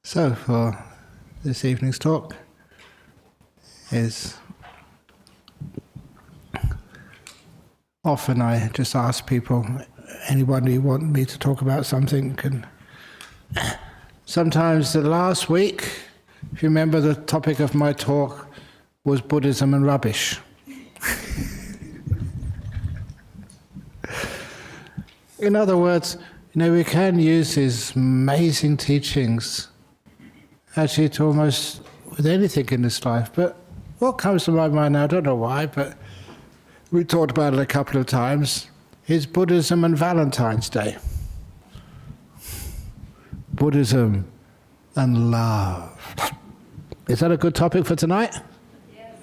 So for this evening's talk is, often I just ask people, anyone who want me to talk about something can. Sometimes the last week, if you remember, the topic of my talk was Buddhism and rubbish. In other words, we can use these amazing teachings actually to almost with anything in this life. But what comes to my mind now, I don't know why, but we talked about it a couple of times, is Buddhism and Valentine's Day. Buddhism and love. Is that a good topic for tonight? Yes.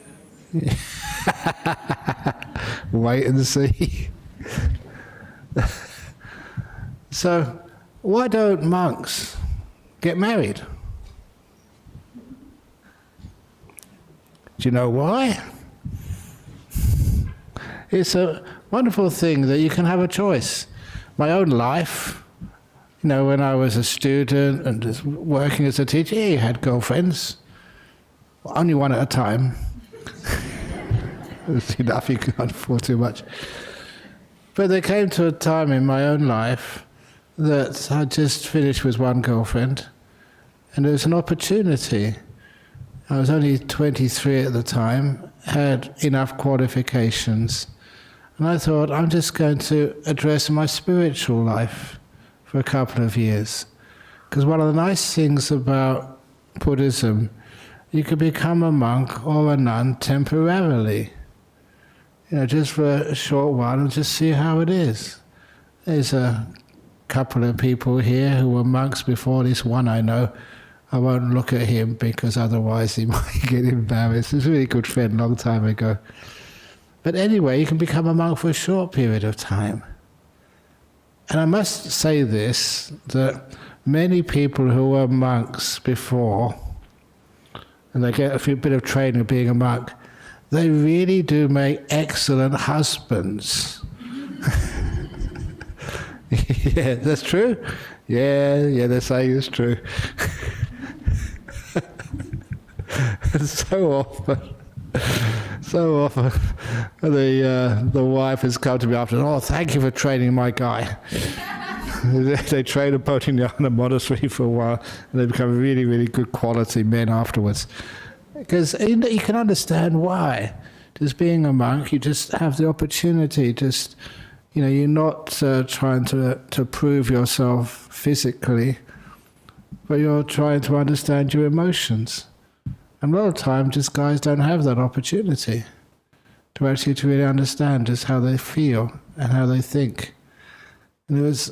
Wait and see. So, why don't monks get married? Do you know why? It's a wonderful thing that you can have a choice. My own life, when I was a student and just working as a teacher, you had girlfriends. Well, only one at a time. It's enough, you can't afford too much. But there came to a time in my own life that I just finished with one girlfriend, and there was an opportunity. I was only 23 at the time, had enough qualifications, and I thought, I'm just going to address my spiritual life for a couple of years. Because one of the nice things about Buddhism, you could become a monk or a nun temporarily, just for a short while and just see how it is. There's a couple of people here who were monks before, this one I know. I won't look at him because otherwise he might get embarrassed. He's a really good friend, a long time ago. But anyway, you can become a monk for a short period of time. And I must say this, that many people who were monks before, and they get a bit of training of being a monk, they really do make excellent husbands. Yeah, that's true? Yeah, they're saying it's true. So often, the wife has come to me after, oh, thank you for training my guy. They train them both in the monastery for a while, and they become really, really good quality men afterwards. Because you can understand why. Just being a monk, you just have the opportunity, you're not trying to prove yourself physically, but you're trying to understand your emotions. And a lot of times, just guys don't have that opportunity to actually really understand just how they feel and how they think. And it was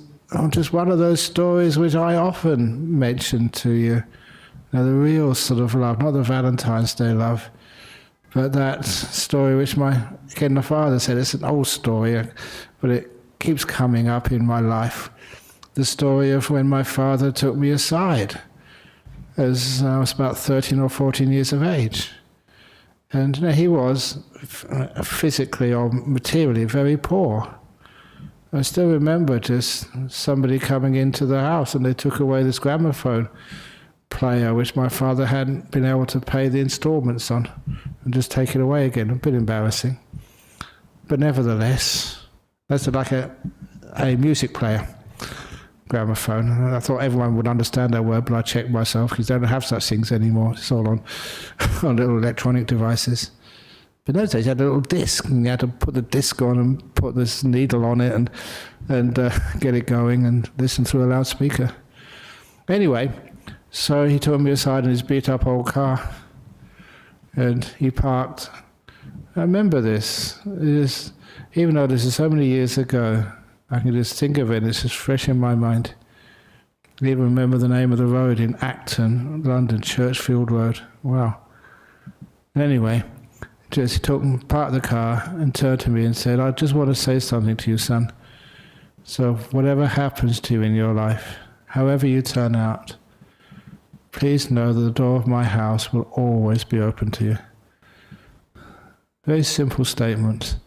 just one of those stories which I often mention to you. The real sort of love, not the Valentine's Day love, but that story which my father said, it's an old story, but it keeps coming up in my life. The story of when my father took me aside as I was about 13 or 14 years of age. And he was physically or materially very poor. I still remember just somebody coming into the house and they took away this gramophone player which my father hadn't been able to pay the installments on, and just take it away again. A bit embarrassing. But nevertheless, that's like a music player. Gramophone. And I thought everyone would understand that word, but I checked myself because they don't have such things anymore. It's all on little electronic devices. But in those days, you had a little disc, and you had to put the disc on and put this needle on it and get it going and listen through a loudspeaker. Anyway, so he took me aside in his beat-up old car, and he parked. I remember this. Even though this is so many years ago, I can just think of it, it's just fresh in my mind. I even remember the name of the road in Acton, London, Churchfield Road. Wow. Anyway, he parked the car and turned to me and said, I just want to say something to you, son. So whatever happens to you in your life, however you turn out, please know that the door of my house will always be open to you. Very simple statement.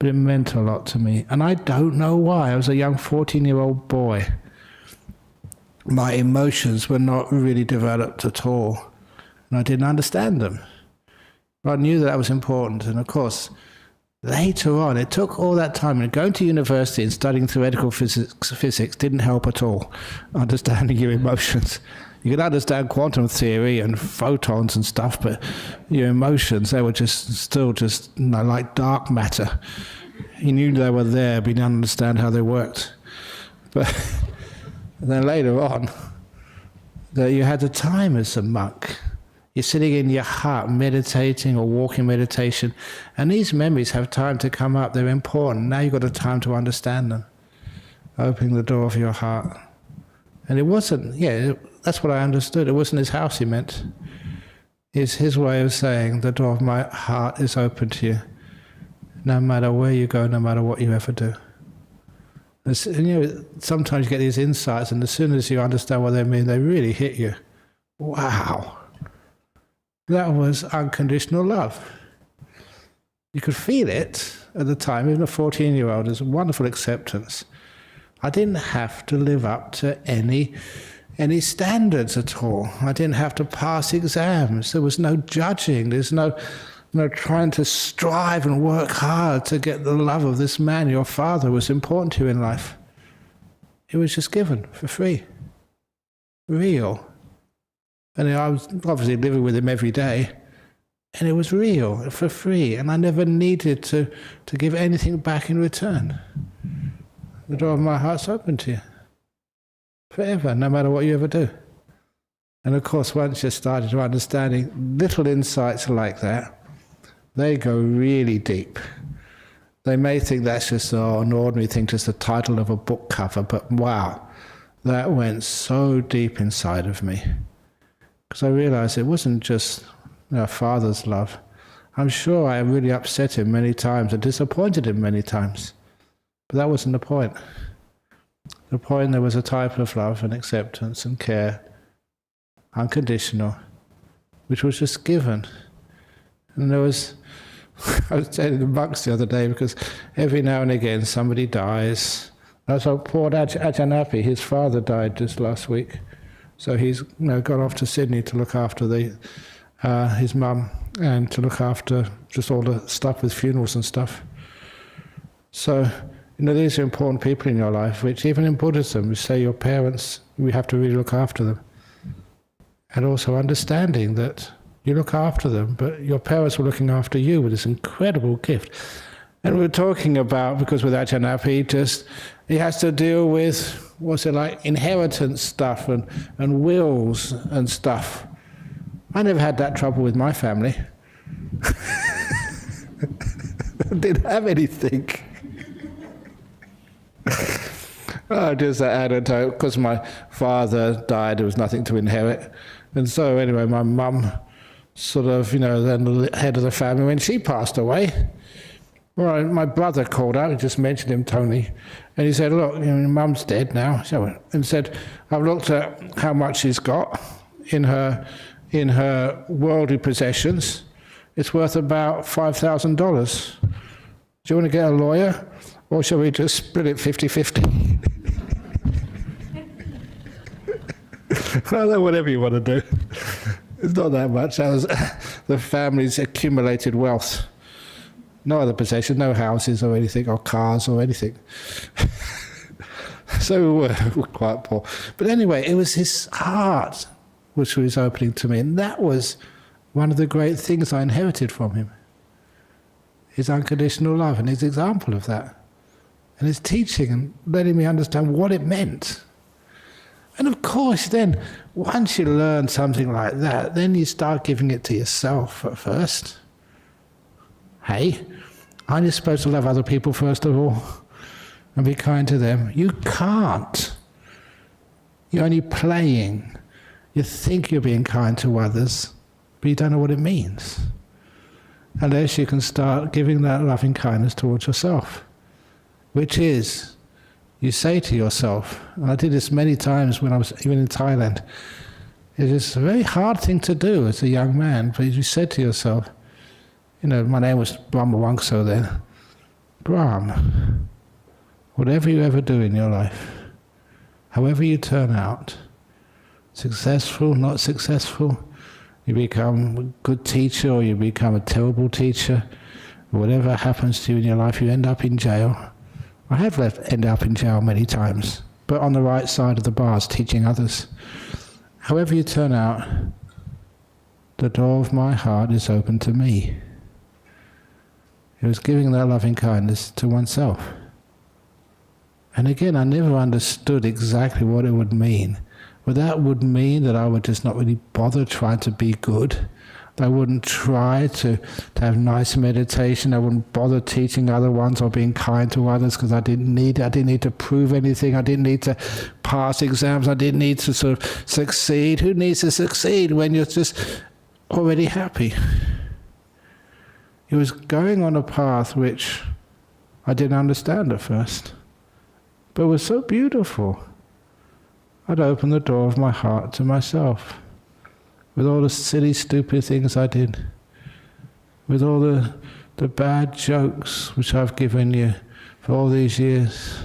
But it meant a lot to me. And I don't know why. I was a young 14-year-old boy. my emotions were not really developed at all, and I didn't understand them. But I knew that was important, and of course, later on, it took all that time, and going to university and studying theoretical physics didn't help at all, understanding your emotions. You could understand quantum theory and photons and stuff, but your emotions, they were still like dark matter. You knew they were there, but you didn't understand how they worked. But then later on, that you had the time as a monk. You're sitting in your hut meditating or walking meditation, and these memories have time to come up. They're important. Now you've got the time to understand them. Opening the door of your heart. And it wasn't, that's what I understood. It wasn't his house he meant. It's his way of saying, the door of my heart is open to you. No matter where you go, no matter what you ever do. And, sometimes you get these insights, and as soon as you understand what they mean, they really hit you. Wow. That was unconditional love. You could feel it at the time, even a 14-year-old, there's wonderful acceptance. I didn't have to live up to any standards at all. I didn't have to pass exams. There was no judging. There's no trying to strive and work hard to get the love of this man, your father, was important to you in life. It was just given for free. Real. And I was obviously living with him every day, and it was real, for free, and I never needed to give anything back in return. The door of my heart's open to you, forever, no matter what you ever do. And of course, once you started to understanding little insights like that, they go really deep. They may think that's just an ordinary thing, just the title of a book cover, but wow, that went so deep inside of me. Because I realized it wasn't just father's love. I'm sure I really upset him many times and disappointed him many times. But that wasn't the point. The point, there was a type of love and acceptance and care, unconditional, which was just given. And there was, I was telling the monks the other day, because every now and again somebody dies. That's how poor Ajahn, his father died just last week. So he's gone off to Sydney to look after his mum and to look after just all the stuff with funerals and stuff. So, these are important people in your life, which even in Buddhism, we say your parents, we have to really look after them. And also understanding that you look after them, but your parents were looking after you with this incredible gift. And we're talking about, because with Ajahn, he has to deal with, inheritance stuff and wills and stuff. I never had that trouble with my family. I didn't have anything. Just that attitude, because my father died, there was nothing to inherit. And so anyway, my mum then the head of the family, when she passed away, well, my brother called up, he just mentioned him, Tony, and he said, look, Mum's dead now, and said, I've looked at how much she's got in her worldly possessions. It's worth about $5,000. Do you want to get a lawyer, or shall we just split it 50-50? Well, whatever you want to do. It's not that much. That was the family's accumulated wealth. No other possession, no houses or anything, or cars or anything. So we were quite poor. But anyway, it was his heart which was opening to me, and that was one of the great things I inherited from him. His unconditional love and his example of that. And his teaching and letting me understand what it meant. And of course then, once you learn something like that, then you start giving it to yourself at first. Hey, aren't you supposed to love other people first of all? And be kind to them? You can't. You're only playing. You think you're being kind to others, but you don't know what it means. Unless you can start giving that loving kindness towards yourself. Which is, you say to yourself, and I did this many times when I was even in Thailand, it is a very hard thing to do as a young man, but you said to yourself, my name was Dhammaloka then, Brahm, whatever you ever do in your life, however you turn out, Successful, not successful. You become a good teacher or you become a terrible teacher. Whatever happens to you in your life, you end up in jail. I have ended up in jail many times, but on the right side of the bars, teaching others. However you turn out, the door of my heart is open to me. It was giving that loving kindness to oneself. And again, I never understood exactly what it would mean. But that would mean that I would just not really bother trying to be good. I wouldn't try to have nice meditation. I wouldn't bother teaching other ones or being kind to others because I didn't need it. I didn't need to prove anything. I didn't need to pass exams. I didn't need to sort of succeed. Who needs to succeed when you're just already happy? It was going on a path which I didn't understand at first, but was so beautiful. I'd open the door of my heart to myself, with all the silly, stupid things I did, with all the bad jokes which I've given you for all these years.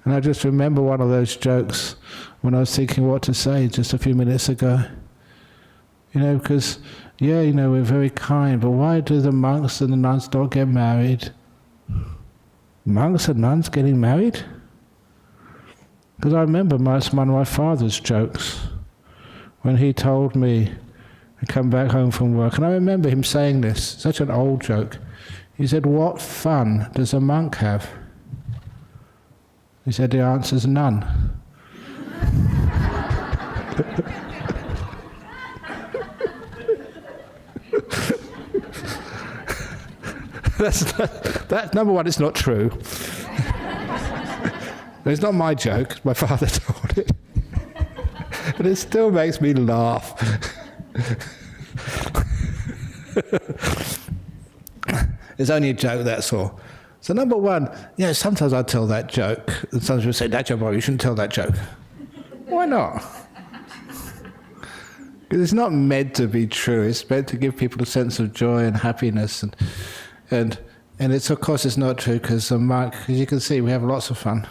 And I just remember one of those jokes when I was thinking what to say just a few minutes ago. Because, we're very kind, but why do the monks and the nuns not get married? Monks and nuns getting married? Because I remember one of my father's jokes when he told me to come back home from work. And I remember him saying this, such an old joke. He said, "What fun does a monk have?" He said, "The answer's none." That's number one, it's not true. It's not my joke, my father told it. But it still makes me laugh. It's only a joke, that's all. So number one, sometimes I tell that joke, and some people say, "Ajahn Brahm, you shouldn't tell that joke." Why not? Because it's not meant to be true. It's meant to give people a sense of joy and happiness, and it's, of course, it's not true because a monk, as you can see, we have lots of fun.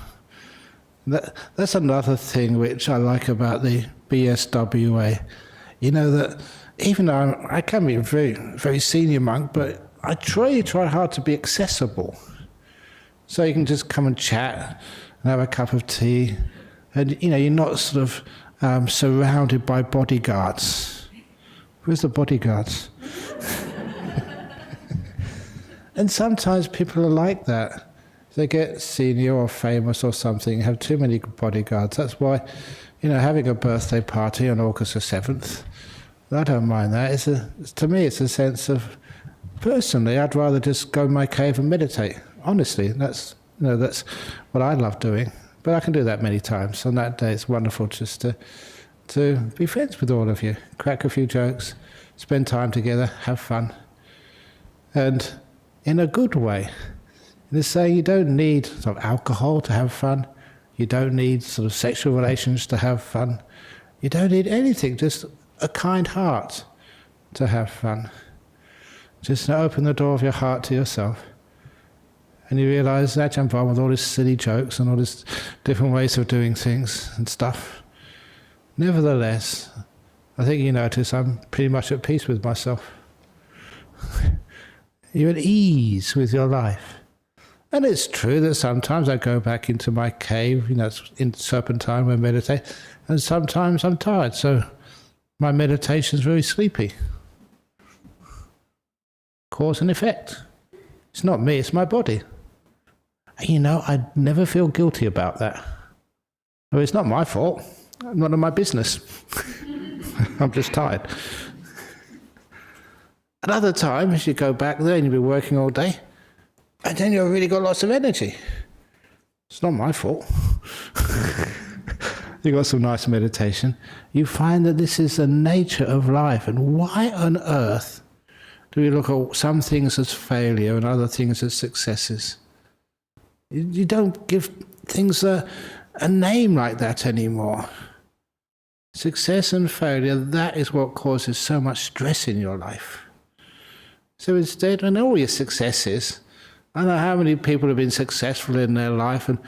That's another thing which I like about the BSWA. That even though I can be a very, very senior monk, but I try hard to be accessible. So you can just come and chat and have a cup of tea. And, you're not sort of surrounded by bodyguards. Where's the bodyguards? And sometimes people are like that. They get senior or famous or something, have too many bodyguards. That's why, having a birthday party on August the 7th, I don't mind that. To me, it's a sense of, personally, I'd rather just go in my cave and meditate. Honestly, that's what I love doing. But I can do that many times. On that day, it's wonderful just to be friends with all of you, crack a few jokes, spend time together, have fun. And in a good way. And it's saying you don't need sort of alcohol to have fun. You don't need sort of sexual relations to have fun. You don't need anything, just a kind heart to have fun. Just open the door of your heart to yourself. And you realise that Ajahn Brahm with all his silly jokes and all his different ways of doing things and stuff. Nevertheless, I think you notice I'm pretty much at peace with myself. You're at ease with your life. And it's true that sometimes I go back into my cave, it's in serpentine when I meditate, and sometimes I'm tired, so my meditation's very sleepy. Cause and effect. It's not me, it's my body. I never feel guilty about that. Well, it's not my fault. None of my business. I'm just tired. At other times, you go back there and you'll be working all day, and then you've really got lots of energy. It's not my fault. You got some nice meditation. You find that this is the nature of life. And why on earth do we look at some things as failure and other things as successes? You don't give things a name like that anymore. Success and failure, that is what causes so much stress in your life. So instead, and all your successes, I don't know how many people have been successful in their life, and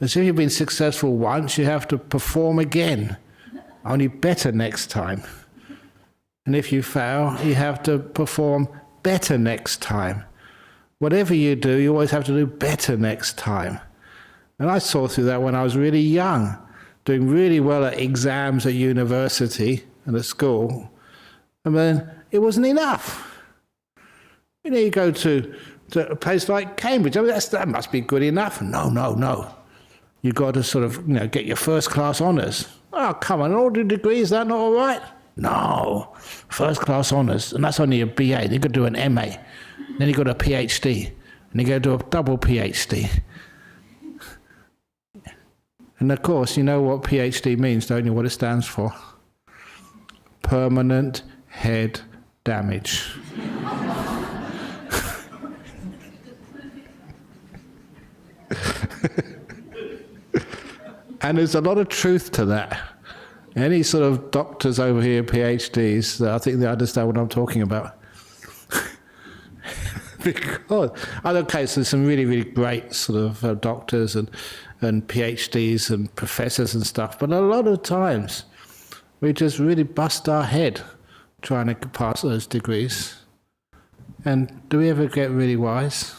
as if you've been successful once, you have to perform again, only better next time. And if you fail, you have to perform better next time. Whatever you do, you always have to do better next time. And I saw through that when I was really young, doing really well at exams at university and at school, and then it wasn't enough. You know, you go to a place like Cambridge, I mean, that must be good enough. No. You've got to sort of, get your first class honours. Oh, come on, all the degrees, is that not all right? No, first class honours, and that's only a BA. Then you've got to do an MA, then you've got a PhD, and you've got to do a double PhD. And of course, you know what PhD means, don't you? What it stands for? Permanent head damage. And there's a lot of truth to that. Any sort of doctors over here, PhDs, I think they understand what I'm talking about. Because, okay, so there's some really, really great sort of doctors and PhDs and professors and stuff, but a lot of times we just really bust our head trying to pass those degrees. And do we ever get really wise?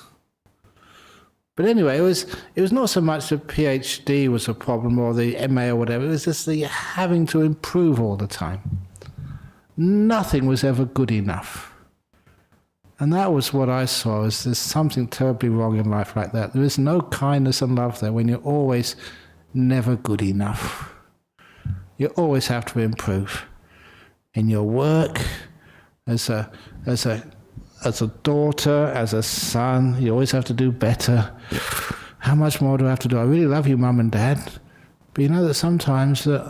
But anyway, it was not so much the PhD was a problem or the MA or whatever, it was just the having to improve all the time. Nothing was ever good enough. And that was what I saw, is there's something terribly wrong in life like that. There is no kindness and love there when you're always never good enough. You always have to improve. In your work, as a daughter, as a son, you always have to do better. How much more do I have to do? I really love you, Mum and Dad, but you know that sometimes that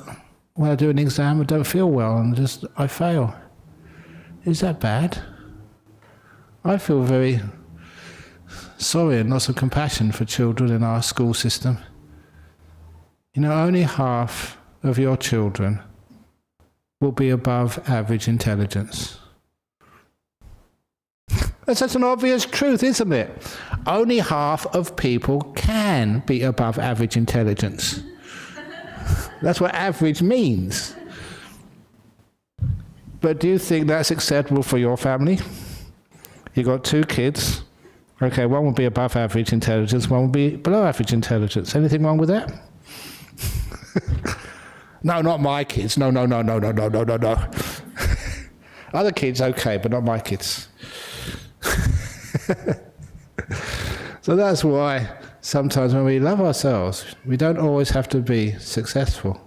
when I do an exam, I don't feel well and I fail. Is that bad? I feel very sorry and lots of compassion for children in our school system. You know, only half of your children will be above average intelligence. That's such an obvious truth, isn't it? Only half of people can be above average intelligence. That's what average means. But do you think that's acceptable for your family? You've got 2 kids. Okay, one will be above average intelligence, one will be below average intelligence. Anything wrong with that? No, not my kids. No. Other kids, okay, but not my kids. So that's why sometimes when we love ourselves, we don't always have to be successful.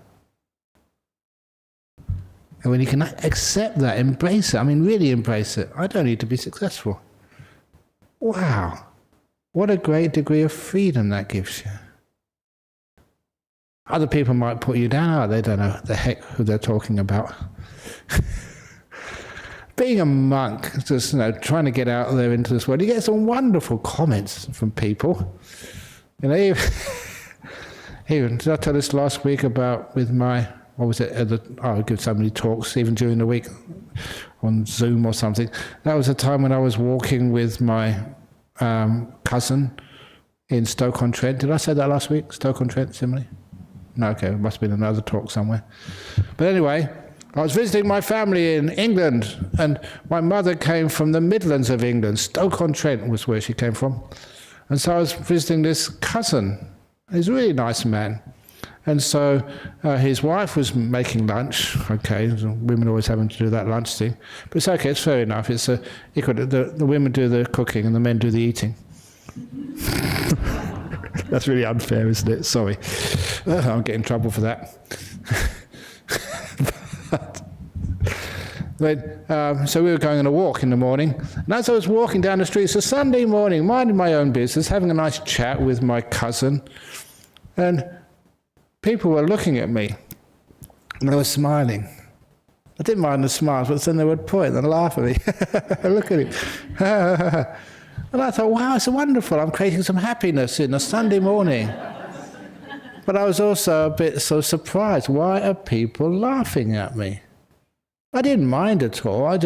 And when you can accept that, embrace it, I mean really embrace it, I don't need to be successful. Wow, what a great degree of freedom that gives you. Other people might put you down, they don't know the heck who they're talking about. Being a monk, just trying to get out there into this world, you get some wonderful comments from people. Even did I tell this last week about with my, what was it? I give so many talks even during the week on Zoom or something. That was a time when I was walking with my cousin in Stoke-on-Trent. Did I say that last week? Stoke-on-Trent, similarly? No, okay, it must have been another talk somewhere. But anyway, I was visiting my family in England, and my mother came from the Midlands of England. Stoke-on-Trent was where she came from. And so I was visiting this cousin. He's a really nice man. And so his wife was making lunch. Okay, women always having to do that lunch thing. But it's okay, it's fair enough. It's equal. The women do the cooking and the men do the eating. That's really unfair, isn't it? Sorry. I'll get in trouble for that. So we were going on a walk in the morning, and as I was walking down the street, it's a Sunday morning, minding my own business, having a nice chat with my cousin, and people were looking at me, and they were smiling. I didn't mind the smiles, but then they would point and laugh at me. Look at him. And I thought, wow, it's wonderful, I'm creating some happiness in a Sunday morning. But I was also a bit so surprised, why are people laughing at me? I didn't mind at all.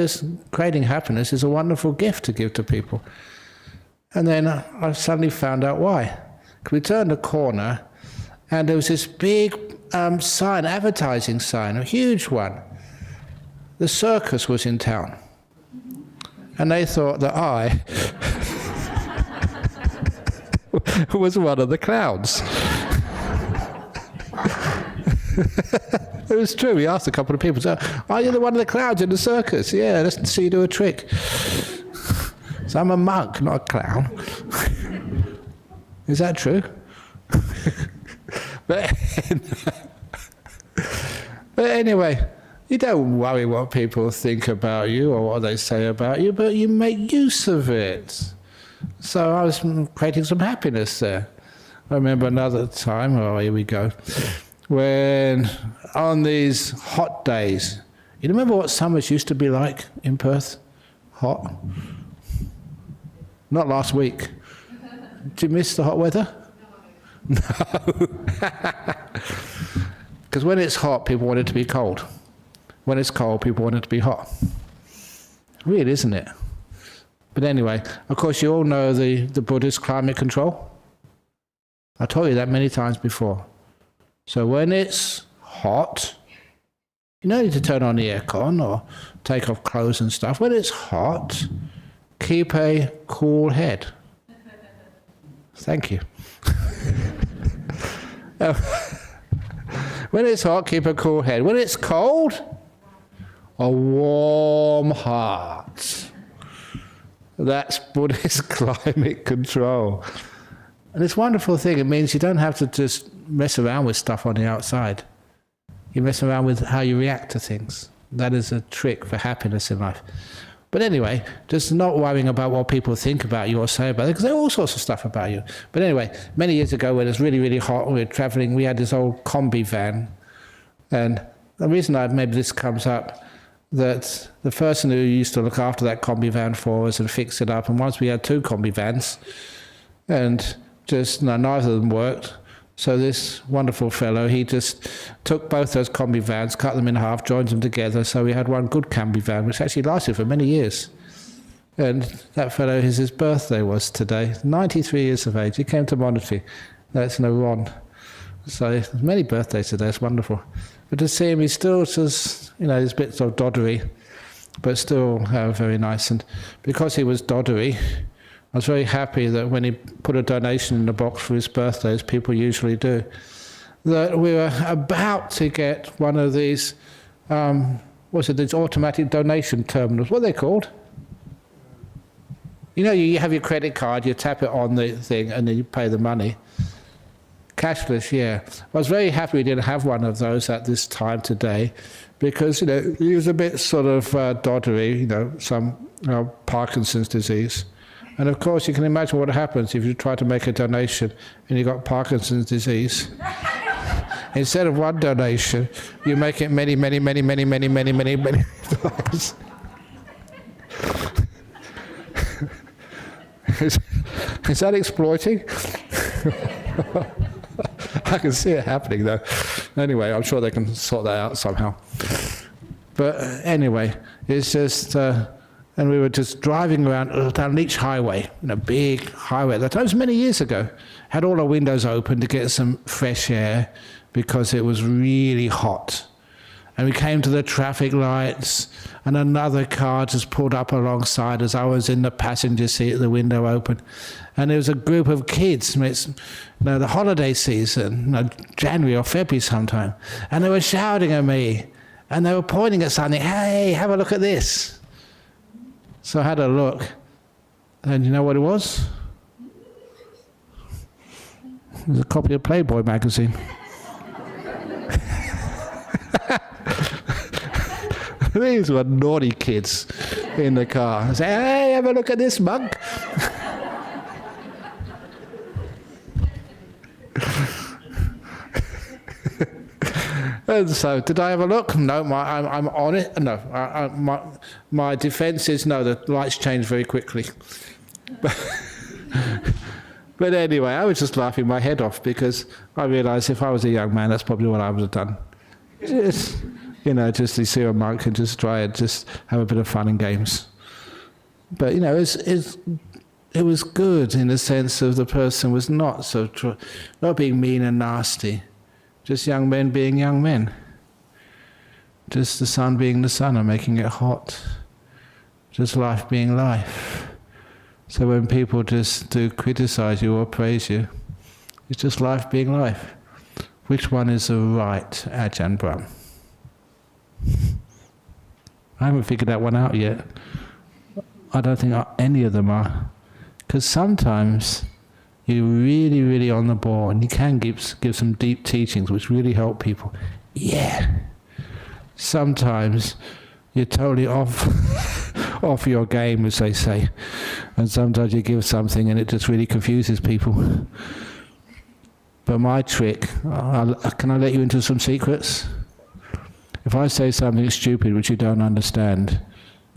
Creating happiness is a wonderful gift to give to people. And then I suddenly found out why. We turned a corner, and there was this big sign, advertising sign, a huge one. The circus was in town. And they thought that I was one of the clowns. It was true. We asked a couple of people, so, are you the one of the clowns in the circus? Yeah, let's see you do a trick. So I'm a monk, not a clown. Is that true? but anyway, you don't worry what people think about you or what they say about you, but you make use of it. So I was creating some happiness there. I remember another time, oh, here we go, when on these hot days, you remember what summers used to be like in Perth? Hot? Not last week. Did you miss the hot weather? No. Because when it's hot, people want it to be cold. When it's cold, people want it to be hot. Weird, isn't it? But anyway, of course, you all know the Buddhist climate control. I told you that many times before. So when it's hot, you don't need to turn on the aircon or take off clothes and stuff. When it's hot, keep a cool head. Thank you. When it's hot, keep a cool head. When it's cold, a warm heart. That's Buddhist climate control. And it's a wonderful thing. It means you don't have to just mess around with stuff on the outside. You mess around with how you react to things. That is a trick for happiness in life. But anyway, just not worrying about what people think about you or say about it, because there are all sorts of stuff about you. But anyway, many years ago when it was really, really hot, we were traveling, we had this old combi van. And the reason maybe this comes up, that the person who used to look after that combi van for us and fix it up, and once we had 2 combi vans, and just neither of them worked. So this wonderful fellow, he just took both those combi vans, cut them in half, joined them together, so we had one good combi van, which actually lasted for many years. And that fellow, his birthday was today, 93 years of age. He came to monastery. That's no Ron. So there's many birthdays today, it's wonderful. But to see him, he's still just, there's bits of doddery, but still very nice. And because he was doddery, I was very happy that when he put a donation in the box for his birthday, as people usually do, that we were about to get one of these, these automatic donation terminals. What are they called? You have your credit card, you tap it on the thing, and then you pay the money. Cashless, yeah. I was very happy we didn't have one of those at this time today, because, he was a bit sort of doddery, some Parkinson's disease. And of course, you can imagine what happens if you try to make a donation and you've got Parkinson's disease. Instead of one donation, you make it many, many, many, many, many, many, many, many times. Is that exploiting? I can see it happening, though. Anyway, I'm sure they can sort that out somehow. But anyway, it's just... and we were just driving around down Leach Highway, a big highway. That was many years ago. Had all our windows open to get some fresh air because it was really hot. And we came to the traffic lights, and another car just pulled up alongside us. I was in the passenger seat, the window open. And there was a group of kids. It's the holiday season, January or February sometime. And they were shouting at me. And they were pointing at something. Hey, have a look at this. So I had a look, and you know what it was? It was a copy of Playboy magazine. These were naughty kids in the car. I said, hey, have a look at this, monk. And so, did I have a look? No, I'm on it. No, my defence is no, the lights change very quickly. But anyway, I was just laughing my head off because I realised if I was a young man, that's probably what I would have done. Just, just to see a monk and just try and just have a bit of fun and games. But, it's it was good in the sense of the person was not not being mean and nasty, just young men being young men, just the sun being the sun and making it hot, just life being life. So when people just do criticize you or praise you, it's just life being life. Which one is the right Ajahn Brahm? I haven't figured that one out yet. I don't think any of them are. Because sometimes you're really, really on the ball and you can give some deep teachings which really help people. Yeah. Sometimes you're totally off your game, as they say. And sometimes you give something and it just really confuses people. But my trick, can I let you into some secrets? If I say something stupid which you don't understand,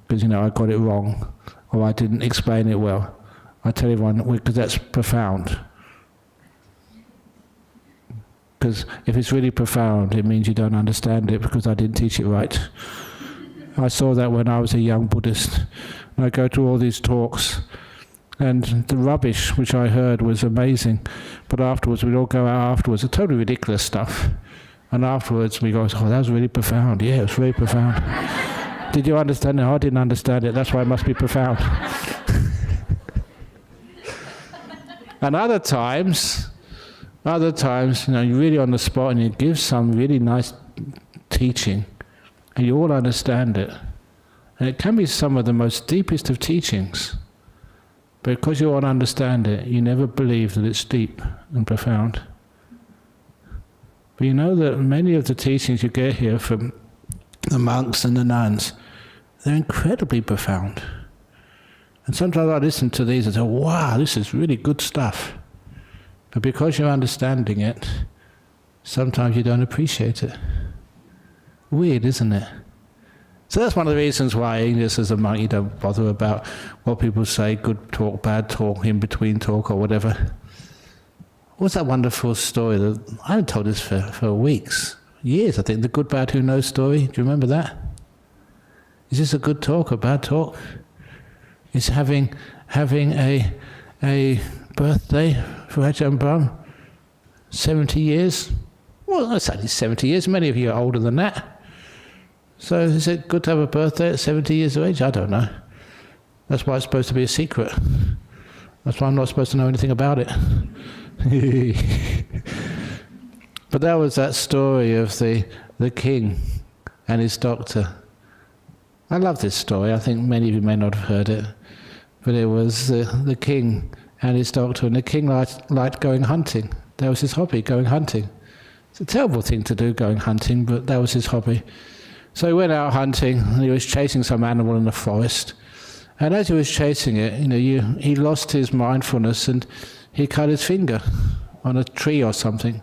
because I got it wrong, or I didn't explain it well, I tell everyone, because that's profound. Because if it's really profound, it means you don't understand it because I didn't teach it right. I saw that when I was a young Buddhist. And I go to all these talks, and the rubbish which I heard was amazing. But afterwards, we'd all go out afterwards, it's totally ridiculous stuff. And afterwards we go, oh, that was really profound. Yeah, it was very profound. Did you understand it? Oh, I didn't understand it, that's why it must be profound. And other times, you're really on the spot and you give some really nice teaching and you all understand it. And it can be some of the most deepest of teachings. But because you all understand it, you never believe that it's deep and profound. But you know that many of the teachings you get here from the monks and the nuns, they're incredibly profound. And sometimes I listen to these and say, wow, this is really good stuff. But because you're understanding it, sometimes you don't appreciate it. Weird, isn't it? So that's one of the reasons why, just as a monk, you don't bother about what people say, good talk, bad talk, in between talk, or whatever. What's that wonderful story that I haven't told this for weeks, years, I think, the good, bad, who knows story. Do you remember that? Is this a good talk or bad talk? It's having a birthday for Ajahn Brahm, 70 years. Well, that's only 70 years. Many of you are older than that. So is it good to have a birthday at 70 years of age? I don't know. That's why it's supposed to be a secret. That's why I'm not supposed to know anything about it. But that was that story of the king and his doctor. I love this story. I think many of you may not have heard it. But it was the king and his doctor. And the king liked going hunting. That was his hobby, going hunting. It's a terrible thing to do, going hunting, but that was his hobby. So he went out hunting, and he was chasing some animal in the forest. And as he was chasing it, he lost his mindfulness and he cut his finger on a tree or something.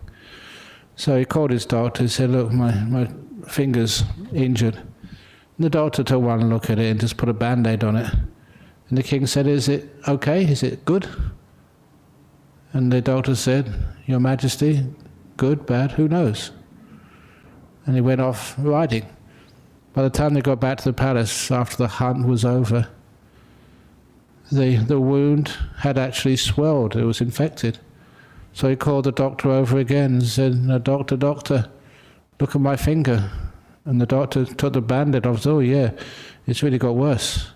So he called his doctor and said, look, my finger's injured. And the doctor took one look at it and just put a band-aid on it. And the king said, is it okay? Is it good? And the doctor said, Your Majesty, good, bad, who knows? And he went off riding. By the time they got back to the palace, after the hunt was over, the wound had actually swelled. It was infected. So he called the doctor over again and said, no, doctor, look at my finger. And the doctor took the band-aid off. Oh yeah, it's really got worse.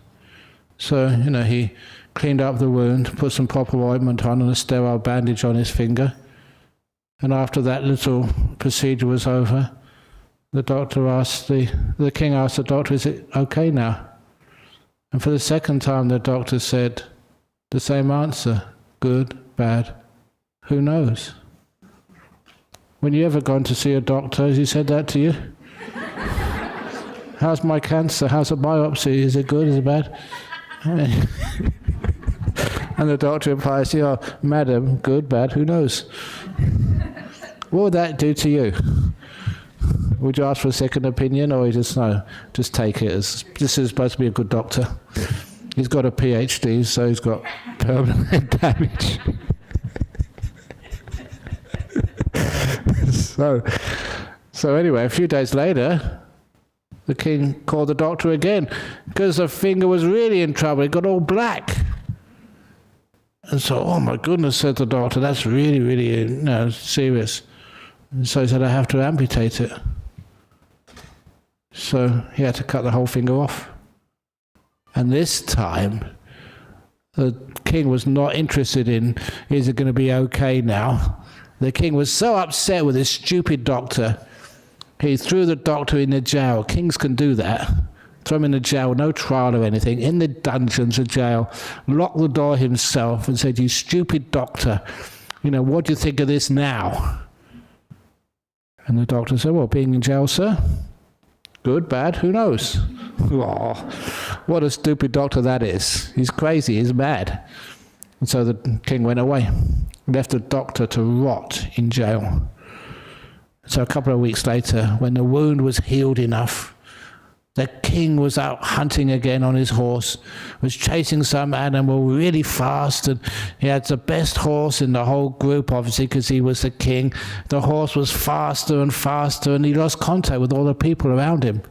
So, he cleaned up the wound, put some proper ointment on and a sterile bandage on his finger. And after that little procedure was over, the king asked the doctor, is it okay now? And for the second time the doctor said the same answer, good, bad, who knows? When you ever gone to see a doctor, has he said that to you? How's my cancer? How's a biopsy? Is it good? Is it bad? And the doctor replies, oh, madam, good, bad, who knows? What would that do to you? Would you ask for a second opinion, or you just take it as, this is supposed to be a good doctor. He's got a PhD, so he's got permanent damage. So anyway, a few days later, the king called the doctor again, because the finger was really in trouble. It got all black. And so, oh my goodness, said the doctor, that's really, really serious. And so he said, I have to amputate it. So he had to cut the whole finger off. And this time, the king was not interested in, is it going to be okay now? The king was so upset with this stupid doctor, he threw the doctor in the jail. Kings can do that. Throw him in the jail, no trial or anything, in the dungeons of jail, locked the door himself and said, you stupid doctor, what do you think of this now? And the doctor said, well, being in jail, sir? Good, bad, who knows? Oh, what a stupid doctor that is. He's crazy, he's mad. And so the king went away, left the doctor to rot in jail. So a couple of weeks later, when the wound was healed enough, the king was out hunting again on his horse, was chasing some animal really fast, and he had the best horse in the whole group, obviously, because he was the king. The horse was faster and faster, and he lost contact with all the people around him.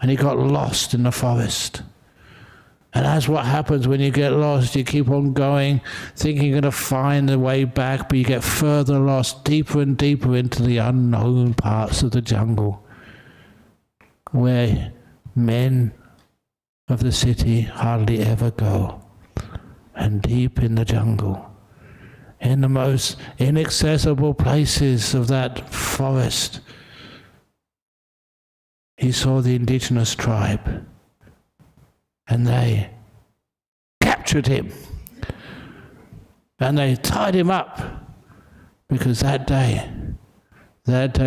And he got lost in the forest. And that's what happens when you get lost. You keep on going, thinking you're going to find the way back, but you get further lost, deeper and deeper into the unknown parts of the jungle, where men of the city hardly ever go, and deep in the jungle, in the most inaccessible places of that forest, he saw the indigenous tribe, and they captured him, and they tied him up, because that day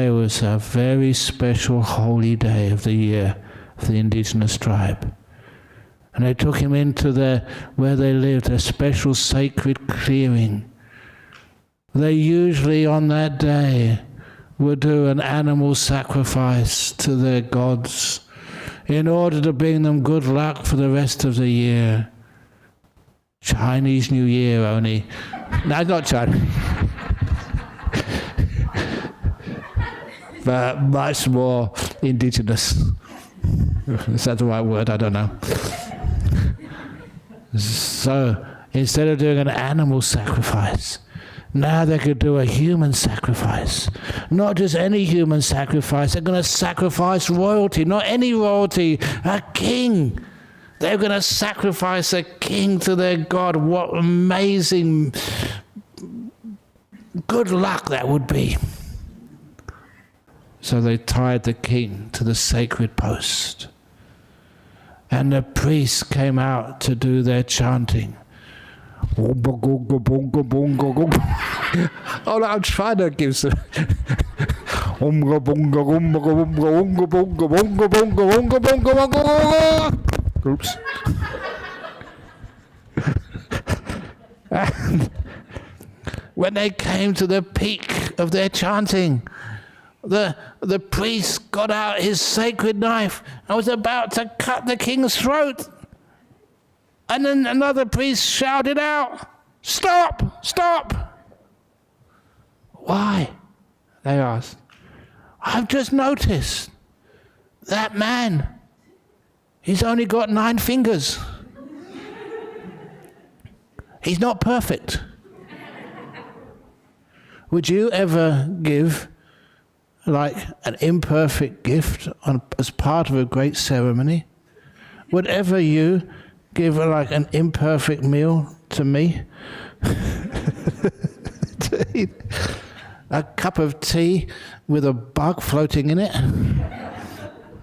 was a very special holy day of the year for the indigenous tribe. And they took him into where they lived, a special sacred clearing. They usually on that day would do an animal sacrifice to their gods in order to bring them good luck for the rest of the year. Chinese New Year only. No, not Chinese. But much more indigenous. Is that the right word? I don't know. So instead of doing an animal sacrifice, now they could do a human sacrifice. Not just any human sacrifice. They're going to sacrifice royalty. Not any royalty, a king. They're going to sacrifice a king to their God. What amazing good luck that would be. So they tied the king to the sacred post. And the priests came out to do their chanting. Oh no, I'm trying to give some... Oops. And when they came to the peak of their chanting, the priest got out his sacred knife and was about to cut the king's throat. And then another priest shouted out, "Stop! Stop!" "Why?" they asked. "I've just noticed that man, he's only got 9 fingers. He's not perfect. Would you ever give like an imperfect gift as part of a great ceremony? Would ever you give like an imperfect meal to me? To eat a cup of tea with a bug floating in it?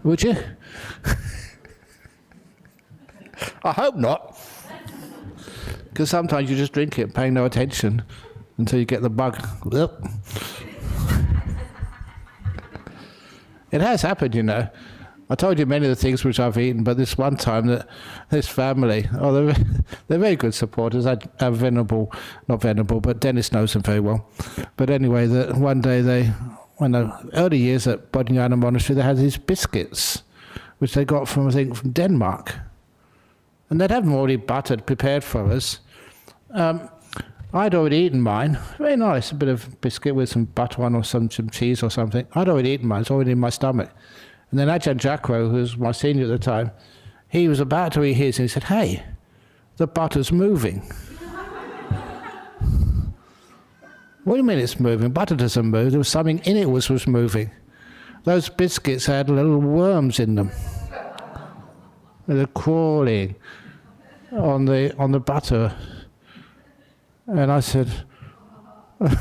Would you? I hope not. Because sometimes you just drink it, paying no attention until you get the bug. It has happened, you know. I told you many of the things which I've eaten, but this one time that this family, they're very good supporters. I'm not venerable, but Dennis knows them very well. But anyway, one day when the early years at Bodhinyana Monastery, they had these biscuits, which they got from, I think, from Denmark. And they'd have them already buttered, prepared for us. I'd already eaten mine. Very nice, a bit of biscuit with some butter on or some cheese or something. I'd already eaten mine, it's already in my stomach. And then Ajahn Brahm, who was my senior at the time, he was about to eat his, and he said, "Hey, the butter's moving." What do you mean it's moving? Butter doesn't move. There was something in it was moving. Those biscuits had little worms in them. They're crawling on the butter. And I said, I've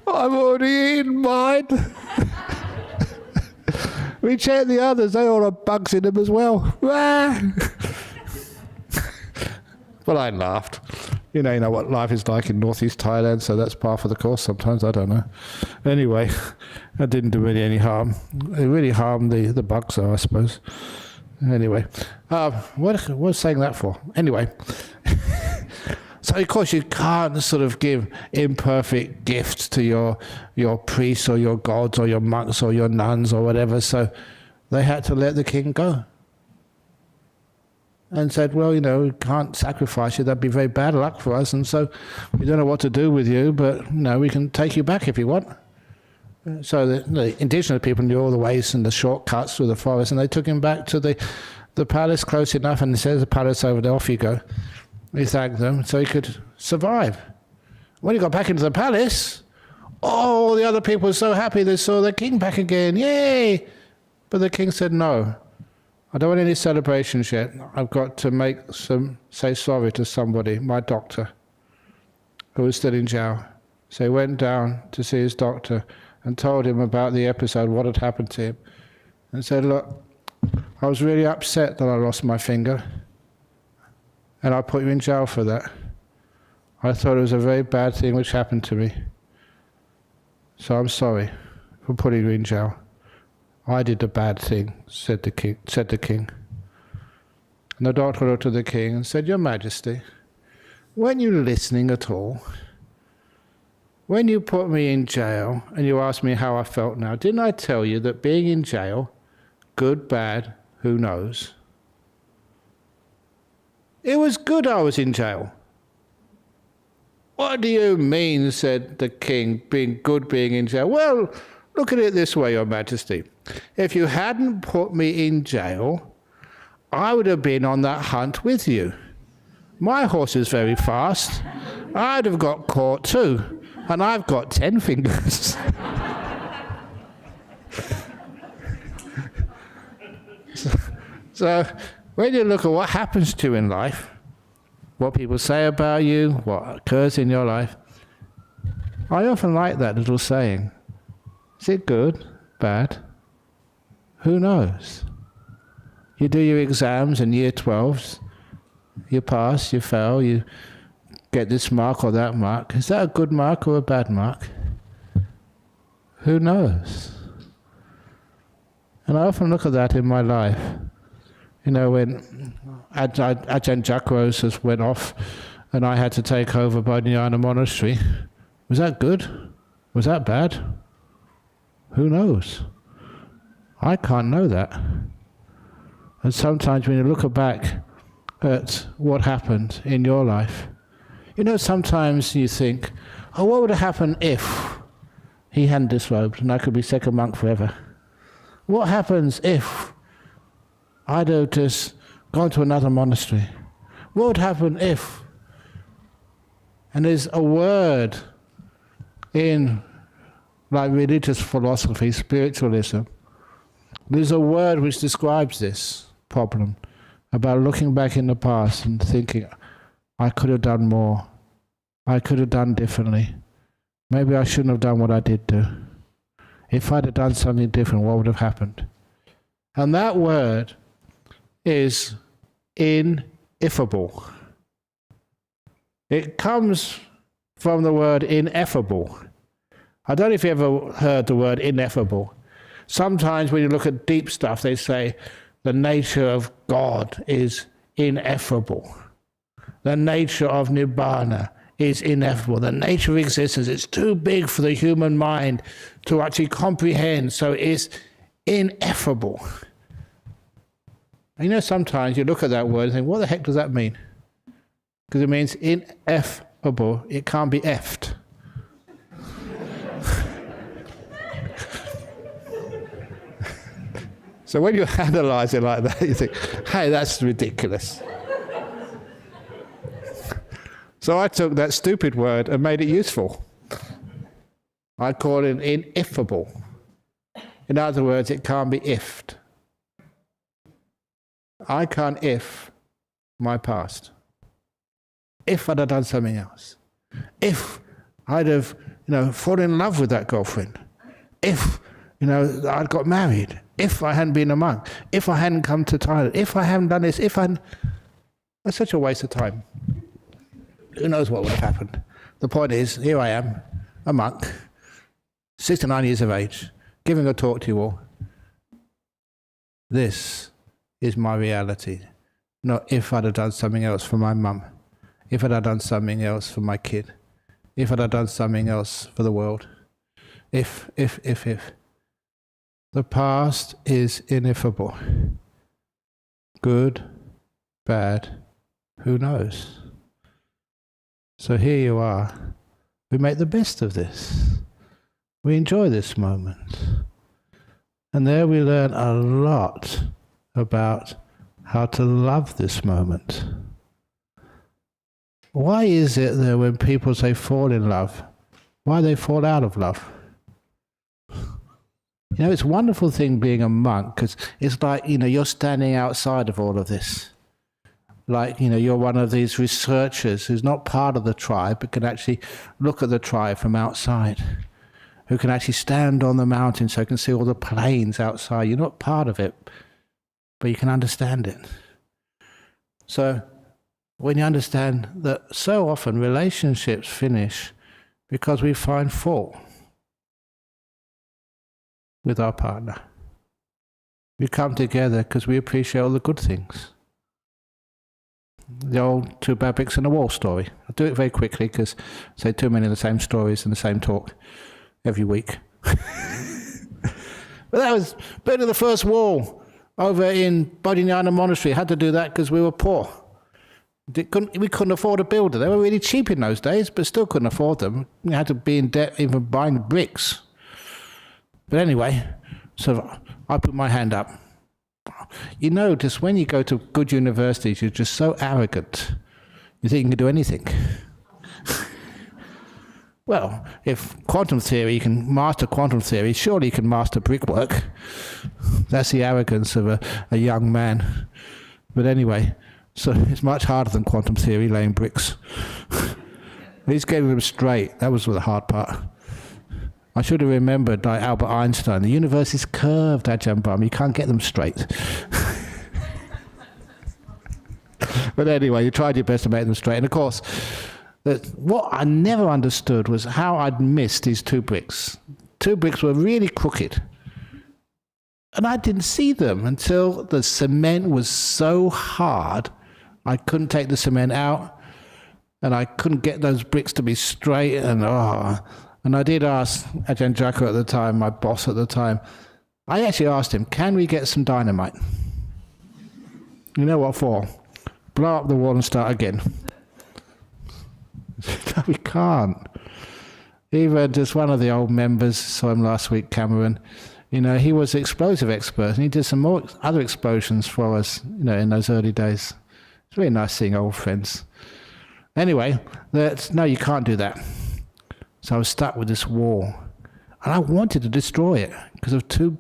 already eaten mine. We checked the others, they all have bugs in them as well. But I laughed. You know what life is like in northeast Thailand, so that's par for the course sometimes, I don't know. Anyway, that didn't do really any harm. It really harmed the bugs though, I suppose. Anyway, what was saying that for? Anyway, so of course you can't sort of give imperfect gifts to your priests or your gods or your monks or your nuns or whatever, so they had to let the king go. And said, well, we can't sacrifice you, that'd be very bad luck for us, and so we don't know what to do with you, but we can take you back if you want. So the indigenous people knew all the ways and the shortcuts through the forest, and they took him back to the palace close enough, and he says, the palace over there, off you go. He thanked them so he could survive. When he got back into the palace, all the other people were so happy they saw the king back again, yay! But the king said, no. I don't want any celebrations yet. I've got to say sorry to somebody, my doctor, who was still in jail. So he went down to see his doctor and told him about the episode, what had happened to him, and said, look, I was really upset that I lost my finger, and I put you in jail for that. I thought it was a very bad thing which happened to me. So I'm sorry for putting you in jail. I did the bad thing, said the king. And the doctor looked at the king and said, Your Majesty, weren't you listening at all? When you put me in jail and you asked me how I felt now, didn't I tell you that being in jail, good, bad, who knows? It was good I was in jail. What do you mean, said the king, being in jail? Well, look at it this way, Your Majesty. If you hadn't put me in jail, I would have been on that hunt with you. My horse is very fast. I'd have got caught too. And I've got 10 fingers. So when you look at what happens to you in life, what people say about you, what occurs in your life, I often like that little saying. Is it good? Bad? Who knows? You do your exams in year 12s, you pass, you fail, you get this mark or that mark. Is that a good mark or a bad mark? Who knows? And I often look at that in my life. When Ajahn Brahm went off and I had to take over Bodhinyana Monastery, was that good? Was that bad? Who knows? I can't know that. And sometimes when you look back at what happened in your life, sometimes you think, oh, what would have happened if he hadn't disrobed and I could be second monk forever? What happens if I'd have just gone to another monastery? What would happen if? And there's a word in religious philosophy, spiritualism, there's a word which describes this problem about looking back in the past and thinking, I could have done more. I could have done differently. Maybe I shouldn't have done what I did do. If I'd have done something different, what would have happened? And that word is ineffable. It comes from the word ineffable. I don't know if you ever heard the word ineffable. Sometimes when you look at deep stuff, they say the nature of God is ineffable. The nature of Nibbana is ineffable. The nature of existence is too big for the human mind to actually comprehend, so it's ineffable. And sometimes you look at that word and think, what the heck does that mean? Because it means ineffable. It can't be effed. So when you analyze it like that, you think, hey, that's ridiculous. So I took that stupid word and made it useful. I call it ineffable. In other words, it can't be ifed. I can't if my past. If I'd have done something else. If I'd have, fallen in love with that girlfriend. If, I'd got married. If I hadn't been a monk. If I hadn't come to Thailand. If I hadn't done this. That's such a waste of time. Who knows what would have happened? The point is, here I am, a monk, 69 years of age, giving a talk to you all. This is my reality. Not if I'd have done something else for my mum. If I'd have done something else for my kid. If I'd have done something else for the world. If. The past is ineffable. Good, bad, who knows? So here you are. We make the best of this. We enjoy this moment. And there we learn a lot about how to love this moment. Why is it that when people say fall in love, why they fall out of love? It's a wonderful thing being a monk, because it's like, you're standing outside of all of this. Like, you're one of these researchers who's not part of the tribe, but can actually look at the tribe from outside. Who can actually stand on the mountain so you can see all the plains outside. You're not part of it, but you can understand it. So, when you understand that so often relationships finish because we find fault with our partner. We come together because we appreciate all the good things. The old two bad bricks in the wall story. I'll do it very quickly because I say too many of the same stories in the same talk every week. But that was building the first wall over in Bodhinyana Monastery. Had to do that because we were poor. We couldn't afford to build them. They were really cheap in those days, but still couldn't afford them. We had to be in debt even buying bricks. But anyway, so I put my hand up. Just when you go to good universities, you're just so arrogant. You think you can do anything. Well, if quantum theory, you can master quantum theory, surely you can master brickwork. That's the arrogance of a young man. But anyway, so it's much harder than quantum theory, laying bricks. He's getting them straight. That was the hard part. I should have remembered, like Albert Einstein, the universe is curved, Ajahn Brahm. You can't get them straight. But anyway, you tried your best to make them straight. And of course, what I never understood was how I'd missed these two bricks. Two bricks were really crooked. And I didn't see them until the cement was so hard, I couldn't take the cement out, and I couldn't get those bricks to be straight, and I did ask Ajahn Jacko at the time, my boss at the time, I actually asked him, can we get some dynamite? You know what for? Blow up the wall and start again. No, we can't. Even just one of the old members, saw him last week, Cameron, he was an explosive expert, and he did some more other explosions for us, in those early days. It's really nice seeing old friends. Anyway, no, you can't do that. So I was stuck with this wall. And I wanted to destroy it because of two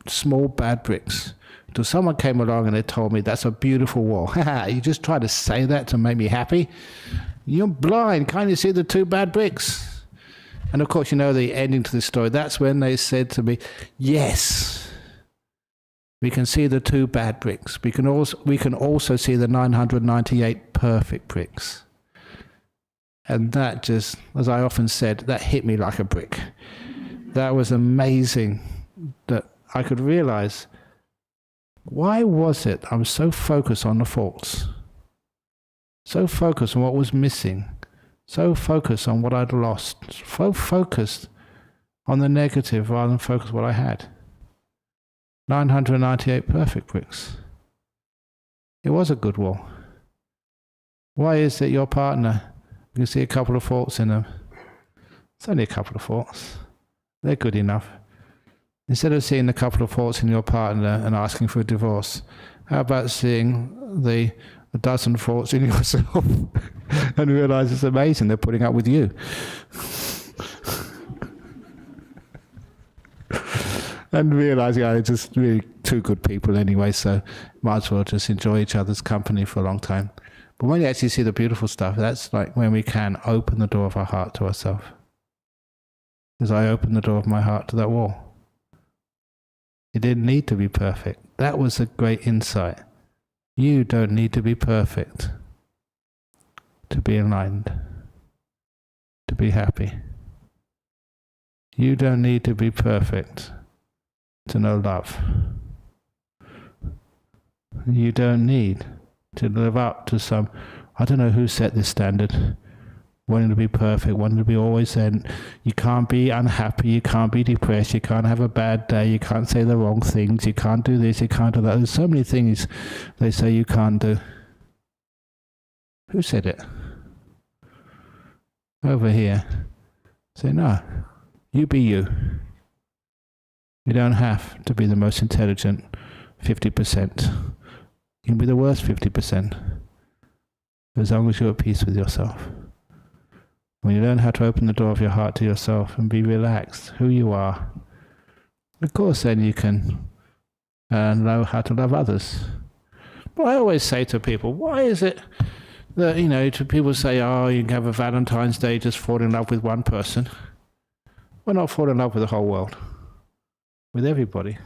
small bad bricks. Until someone came along and they told me, that's a beautiful wall. You just try to say that to make me happy? You're blind. Can't you see the two bad bricks? And of course, the ending to the story. That's when they said to me, yes, we can see the two bad bricks. We can also see the 998 perfect bricks. And that just, as I often said, that hit me like a brick. That was amazing that I could realize, why was it I was so focused on the faults? So focused on what was missing. So focused on what I'd lost. So focused on the negative rather than focused on what I had. 998 perfect bricks. It was a good wall. Why is it your partner, you can see a couple of faults in them? It's only a couple of faults. They're good enough. Instead of seeing a couple of faults in your partner and asking for a divorce, how about seeing the a dozen faults in yourself and realize it's amazing they're putting up with you. And realizing they're just really two good people anyway, so might as well just enjoy each other's company for a long time. But when you actually see the beautiful stuff, that's like when we can open the door of our heart to ourselves. As I opened the door of my heart to that wall. It didn't need to be perfect. That was a great insight. You don't need to be perfect to be enlightened, to be happy. You don't need to be perfect to know love. You don't need to live up to some, I don't know who set this standard, wanting to be perfect, wanting to be always there. You can't be unhappy, you can't be depressed, you can't have a bad day, you can't say the wrong things, you can't do this, you can't do that. There's so many things they say you can't do. Who said it? Over here. Say, no, you be you. You don't have to be the most intelligent 50%. You can be the worst 50%. As long as you're at peace with yourself. When you learn how to open the door of your heart to yourself and be relaxed, who you are, of course then you can know how to love others. But I always say to people, why is it that, to people say, oh, you can have a Valentine's Day, just fall in love with one person. Why not fall in love with the whole world? With everybody.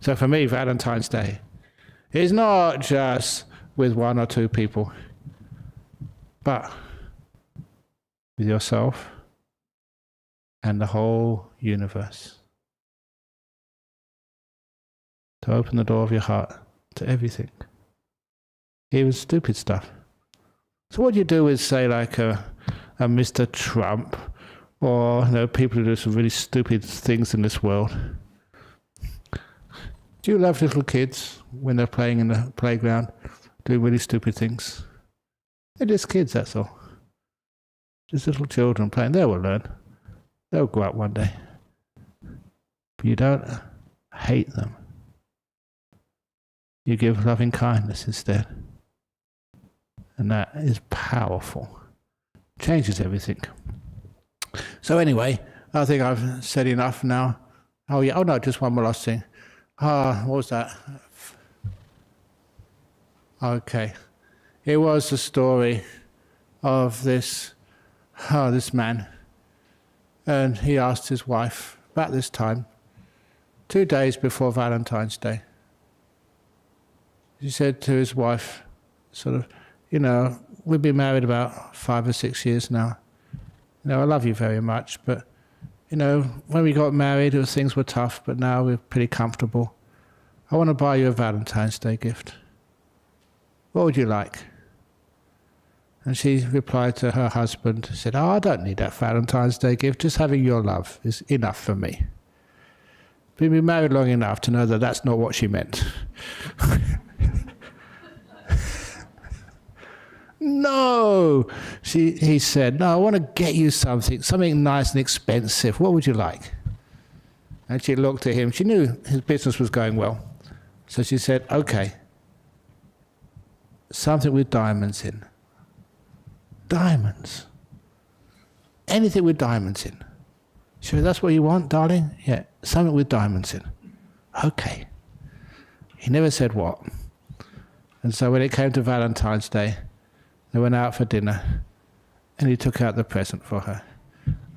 So for me, Valentine's Day is not just with one or two people, but with yourself and the whole universe. To open the door of your heart to everything. Even stupid stuff. So what you do is say like a Mr. Trump, or people who do some really stupid things in this world. Do you love little kids when they're playing in the playground, doing really stupid things? They're just kids, that's all. Just little children playing. They will learn. They'll grow up one day. But you don't hate them. You give loving kindness instead. And that is powerful. Changes everything. So anyway, I think I've said enough now. Oh yeah, oh no, just one more last thing. What was that? Okay. It was the story of this man. And he asked his wife, about this time, 2 days before Valentine's Day. He said to his wife, sort of, we've been married about 5 or 6 years now. I love you very much, but, when we got married, things were tough, but now we're pretty comfortable. I want to buy you a Valentine's Day gift. What would you like? And she replied to her husband, said, oh, I don't need that Valentine's Day gift. Just having your love is enough for me. We've been married long enough to know that that's not what she meant. No, he said, no, I want to get you something nice and expensive. What would you like? And she looked at him. She knew his business was going well. So she said, okay, something with diamonds in. Diamonds. Anything with diamonds in. Sure, that's what you want, darling? Yeah, something with diamonds in. Okay. He never said what. And so when it came to Valentine's Day, they went out for dinner, and he took out the present for her.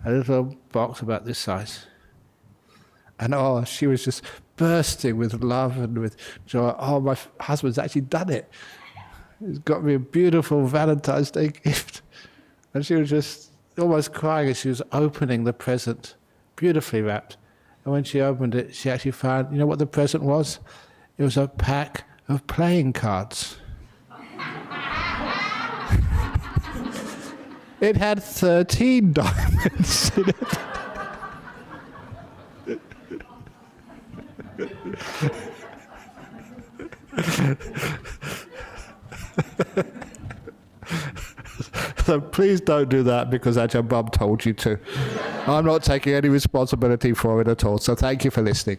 A little box about this size. And she was just bursting with love and with joy. Oh, my husband's actually done it. He's got me a beautiful Valentine's Day gift. And she was just almost crying as she was opening the present, beautifully wrapped. And when she opened it, she actually found, you know what the present was? It was a pack of playing cards. It had 13 diamonds in it. So please don't do that because Ajahn Brahm told you to. I'm not taking any responsibility for it at all, so thank you for listening.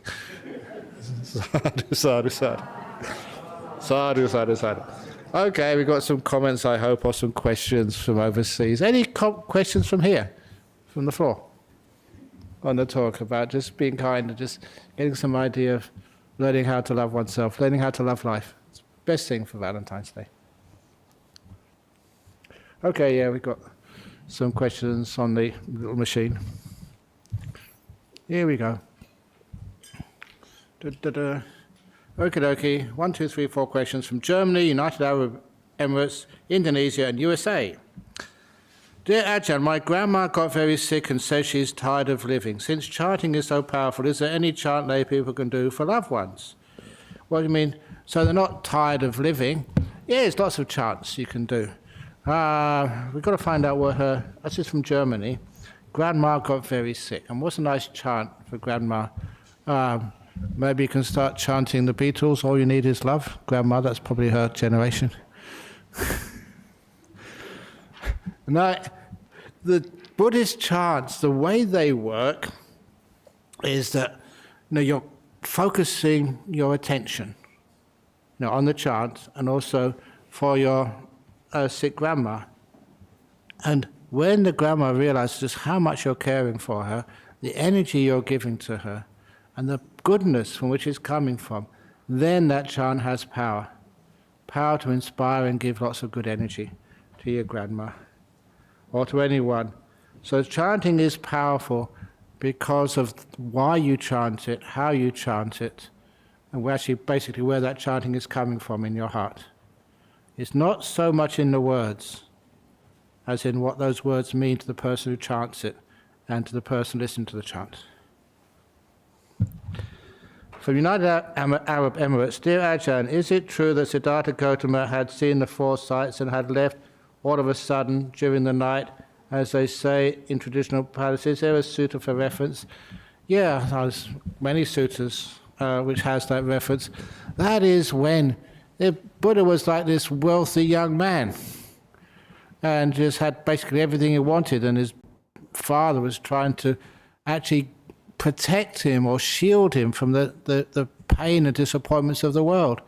Sadhu, sadhu, sadhu. Sadhu, sadhu, sadhu. Okay, we've got some comments, I hope, or some questions from overseas. Any questions from here, from the floor, on the talk about just being kind and just getting some idea of learning how to love oneself, learning how to love life. It's the best thing for Valentine's Day. Okay, yeah, we've got some questions on the little machine. Here we go. Okie dokie. 1, 2, 3, 4 questions from Germany, United Arab Emirates, Indonesia, and USA. Dear Ajahn, my grandma got very sick and says she's tired of living. Since chanting is so powerful, is there any chant lay people can do for loved ones? What do you mean? So they're not tired of living? Yeah, there's lots of chants you can do. We've got to find out what her... This is from Germany. Grandma got very sick. And what's a nice chant for grandma? Maybe you can start chanting the Beatles, All You Need Is Love. Grandma, that's probably her generation. Now, the Buddhist chants, the way they work is that you're focusing your attention on the chant and also for your sick grandma. And when the grandma realizes just how much you're caring for her, the energy you're giving to her, and the goodness from which it's coming from, then that chant has power. Power to inspire and give lots of good energy to your grandma or to anyone. So chanting is powerful because of why you chant it, how you chant it, and basically where that chanting is coming from in your heart. It's not so much in the words as in what those words mean to the person who chants it and to the person listening to the chant. From United Arab Emirates, dear Ajahn, is it true that Siddhartha Gautama had seen the 4 sights and had left all of a sudden during the night, as they say in traditional palaces? Is there a sutta for reference? Yeah, there's many suttas which has that reference. That is when the Buddha was like this wealthy young man and just had basically everything he wanted, and his father was trying to actually protect him or shield him from the pain and disappointments of the world.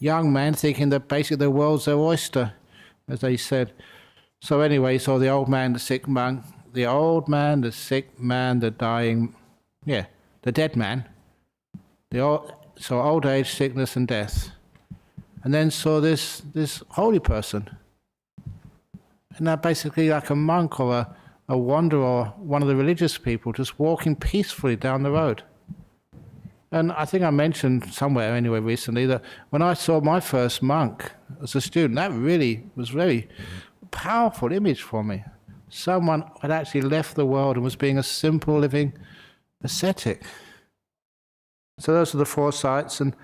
Young man thinking that basically the world's their oyster, as they said. So anyway, he saw the old man, the sick monk, the old man, the sick man, the dying, the dead man. So old age, sickness and death. And then saw this holy person. And now basically like a monk or a wanderer or one of the religious people just walking peacefully down the road. And I think I mentioned somewhere anyway recently that when I saw my first monk as a student, that really was a very powerful image for me. Someone had actually left the world and was being a simple living ascetic. So those are the 4 sights, and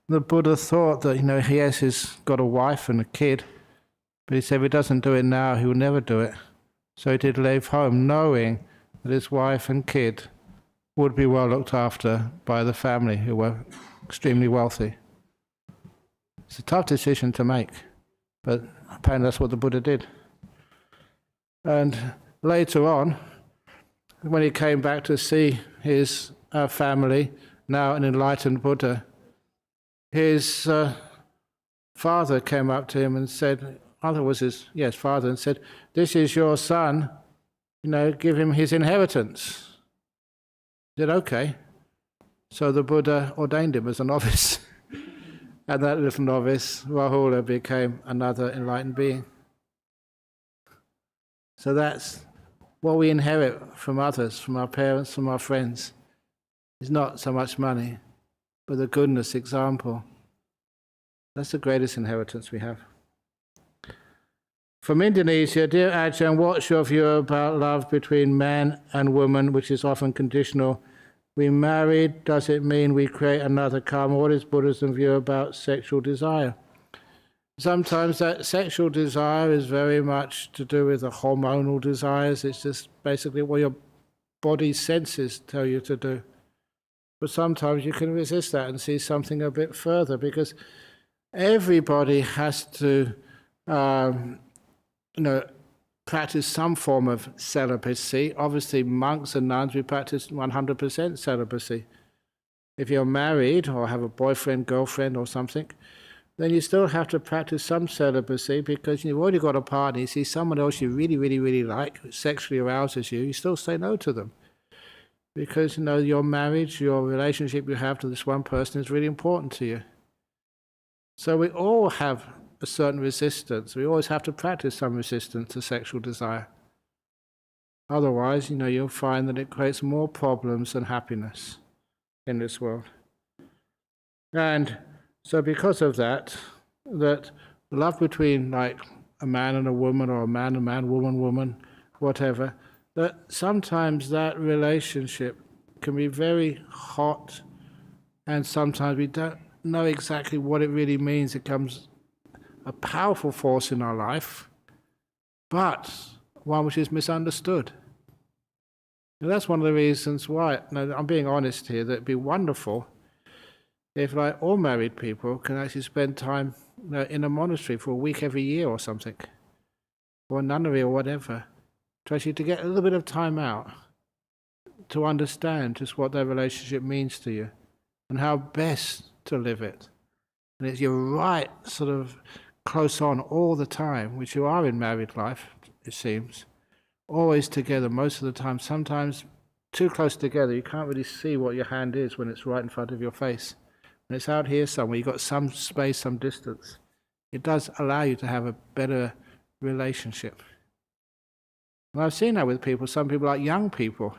the Buddha thought that, yes, he's got a wife and a kid, but he said if he doesn't do it now, he will never do it. So he did leave home, knowing that his wife and kid would be well looked after by the family, who were extremely wealthy. It's a tough decision to make, but apparently that's what the Buddha did. And later on, when he came back to see his family, now an enlightened Buddha, his father came up to him and said, father was his father, and said, "This is your son, give him his inheritance." He said, "Okay." So the Buddha ordained him as a novice. And that little novice, Rahula, became another enlightened being. So that's what we inherit from others, from our parents, from our friends. It's not so much money, but the goodness, example. That's the greatest inheritance we have. From Indonesia, dear Ajahn, what's your view about love between man and woman, which is often conditional? We married, does it mean we create another karma? What is Buddhism view about sexual desire? Sometimes that sexual desire is very much to do with the hormonal desires. It's just basically what your body's senses tell you to do. But sometimes you can resist that and see something a bit further, because everybody has to practice some form of celibacy. Obviously, monks and nuns, we practice 100% celibacy. If you're married or have a boyfriend, girlfriend or something, then you still have to practice some celibacy, because you've already got a partner. You see someone else you really, really, really like, who sexually arouses you, you still say no to them. Because, your marriage, your relationship you have to this one person is really important to you. So we all have a certain resistance. We always have to practice some resistance to sexual desire. Otherwise, you'll find that it creates more problems than happiness in this world. And so because of that love between like a man and a woman, or a man, woman, whatever, that sometimes that relationship can be very hot, and sometimes we don't know exactly what it really means. It becomes a powerful force in our life, but one which is misunderstood. And that's one of the reasons why, I'm being honest here, that it'd be wonderful if like all married people can actually spend time in a monastery for a week every year or something, or a nunnery or whatever, to get a little bit of time out to understand just what their relationship means to you and how best to live it. And it's you're right sort of close on all the time, which you are in married life, it seems, always together most of the time, sometimes too close together. You can't really see what your hand is when it's right in front of your face. When it's out here somewhere, you've got some space, some distance. It does allow you to have a better relationship. And I've seen that with people. Some people, like young people,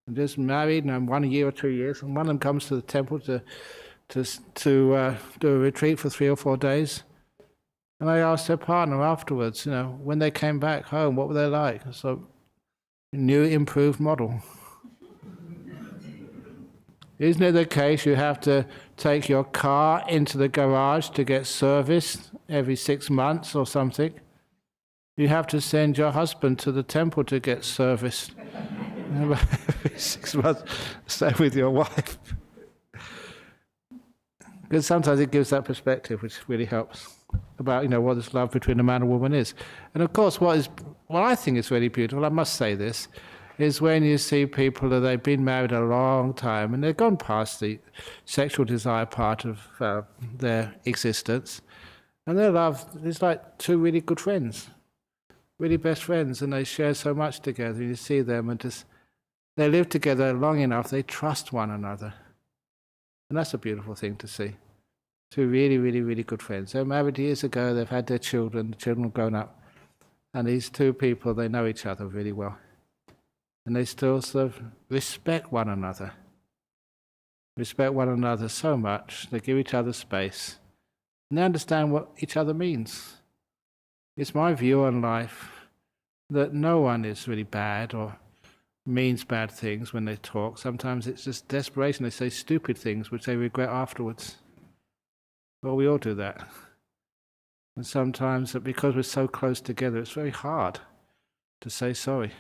are just married, 1 year or 2 years, and one of them comes to the temple to do a retreat for 3 or 4 days. And I asked their partner afterwards, when they came back home, what were they like? So, new, improved model. Isn't it the case you have to take your car into the garage to get serviced every 6 months or something? You have to send your husband to the temple to get serviced every 6 months. Stay with your wife. Because sometimes it gives that perspective, which really helps, about what this love between a man and woman is. And of course, what I think is really beautiful, I must say this, is when you see people that they've been married a long time and they've gone past the sexual desire part of their existence, and their love is like two really good friends, really best friends, and they share so much together. You see them and they live together long enough, they trust one another. And that's a beautiful thing to see. Two really, really, really good friends. They were married years ago, they've had their children, the children have grown up, and these two people, they know each other really well. And they still sort of respect one another. Respect one another so much, they give each other space, and they understand what each other means. It's my view on life that no one is really bad or means bad things when they talk. Sometimes it's just desperation. They say stupid things which they regret afterwards. Well, we all do that. And sometimes, because we're so close together, it's very hard to say sorry.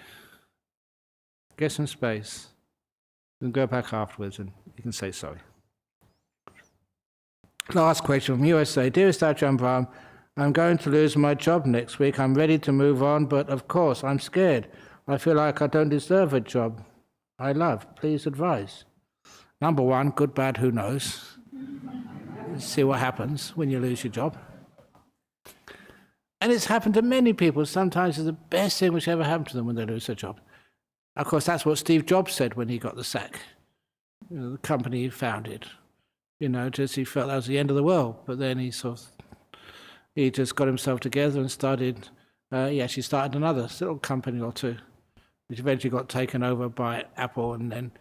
Get some space, and go back afterwards and you can say sorry. Last question from USA. Dearest Ajahn Brahm, I'm going to lose my job next week. I'm ready to move on, but of course I'm scared. I feel like I don't deserve a job I love. Please advise. Number one, good, bad, who knows? See what happens when you lose your job. And it's happened to many people. Sometimes it's the best thing which ever happened to them when they lose their job. Of course, that's what Steve Jobs said when he got the sack. The company he founded. Just he felt that was the end of the world. But then he just got himself together and started, he actually started another little company or two, which eventually got taken over by Apple, and then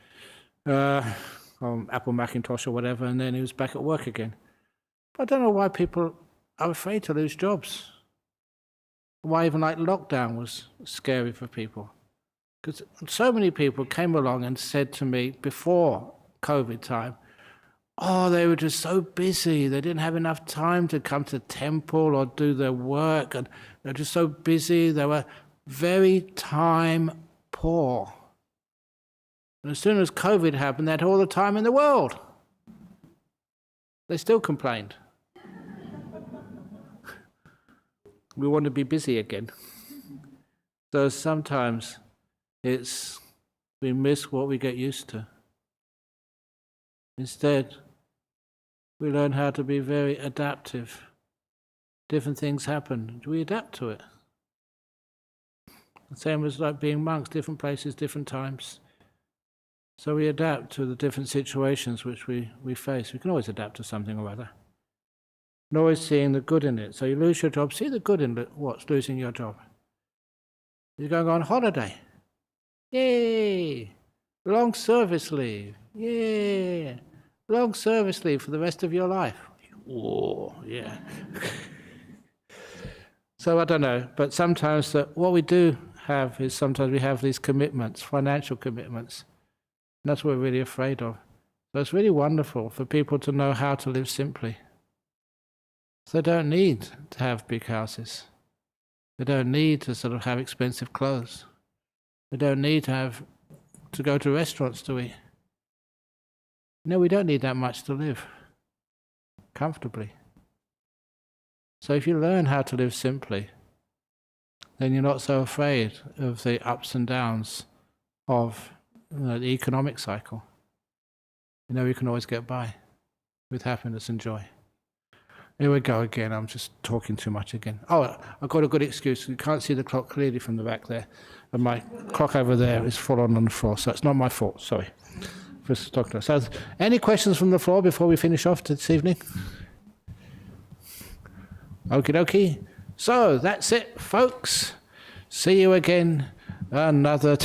Apple Macintosh or whatever, and then he was back at work again. But I don't know why people are afraid to lose jobs. Why even like lockdown was scary for people. Because so many people came along and said to me before COVID time, they were just so busy, they didn't have enough time to come to temple or do their work, and they're just so busy, they were very time poor. And as soon as COVID happened, they had all the time in the world. They still complained. We want to be busy again. So sometimes we miss what we get used to. Instead, we learn how to be very adaptive different things happen. Do we adapt to it? The same as like being monks, different places, different times. So we adapt to the different situations which we face. We can always adapt to something or other. And always seeing the good in it. So you lose your job, see the good in what's losing your job. You're going on holiday. Yay! Long service leave. Yeah! Long service leave for the rest of your life. Oh, yeah. So I don't know, but sometimes what we do have is sometimes we have these commitments, financial commitments. And that's what we're really afraid of. So it's really wonderful for people to know how to live simply. So they don't need to have big houses. They don't need to sort of have expensive clothes. They don't need to go to restaurants to eat. No, we don't need that much to live comfortably. So if you learn how to live simply, then you're not so afraid of the ups and downs of the economic cycle. You know, you can always get by with happiness and joy. Here we go again. I'm just talking too much again. Oh, I've got a good excuse. You can't see the clock clearly from the back there. And my clock over there is full on the floor, so it's not my fault. Sorry. So, any questions from the floor before we finish off this evening? Okie dokie. So, that's it, folks. See you again another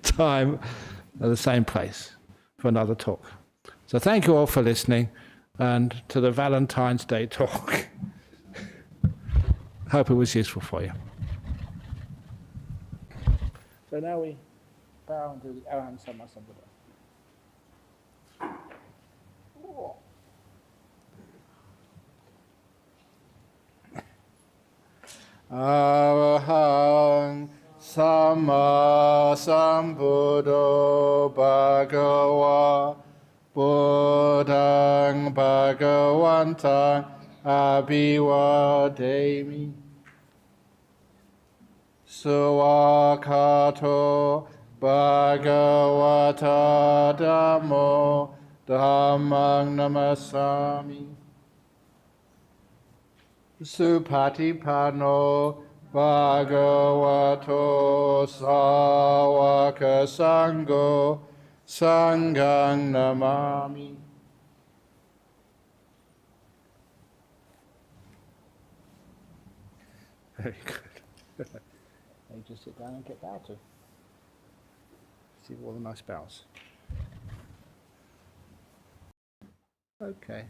time at the same place for another talk. So thank you all for listening, and to the Valentine's Day talk. Hope it was useful for you. So now we bow and do the Arahant Sammasambuddha. Arahant Samma Sambuddho Bhagava Buddhang Bhagavantang Abhivademi Suwakato Bhagavata Dhammo Dhammang Namasami Supatipano Bhagavato Sāvaka Sangho Sanghang Namami. Very good. You just sit down and get bowed to. See all the nice bows. Okay.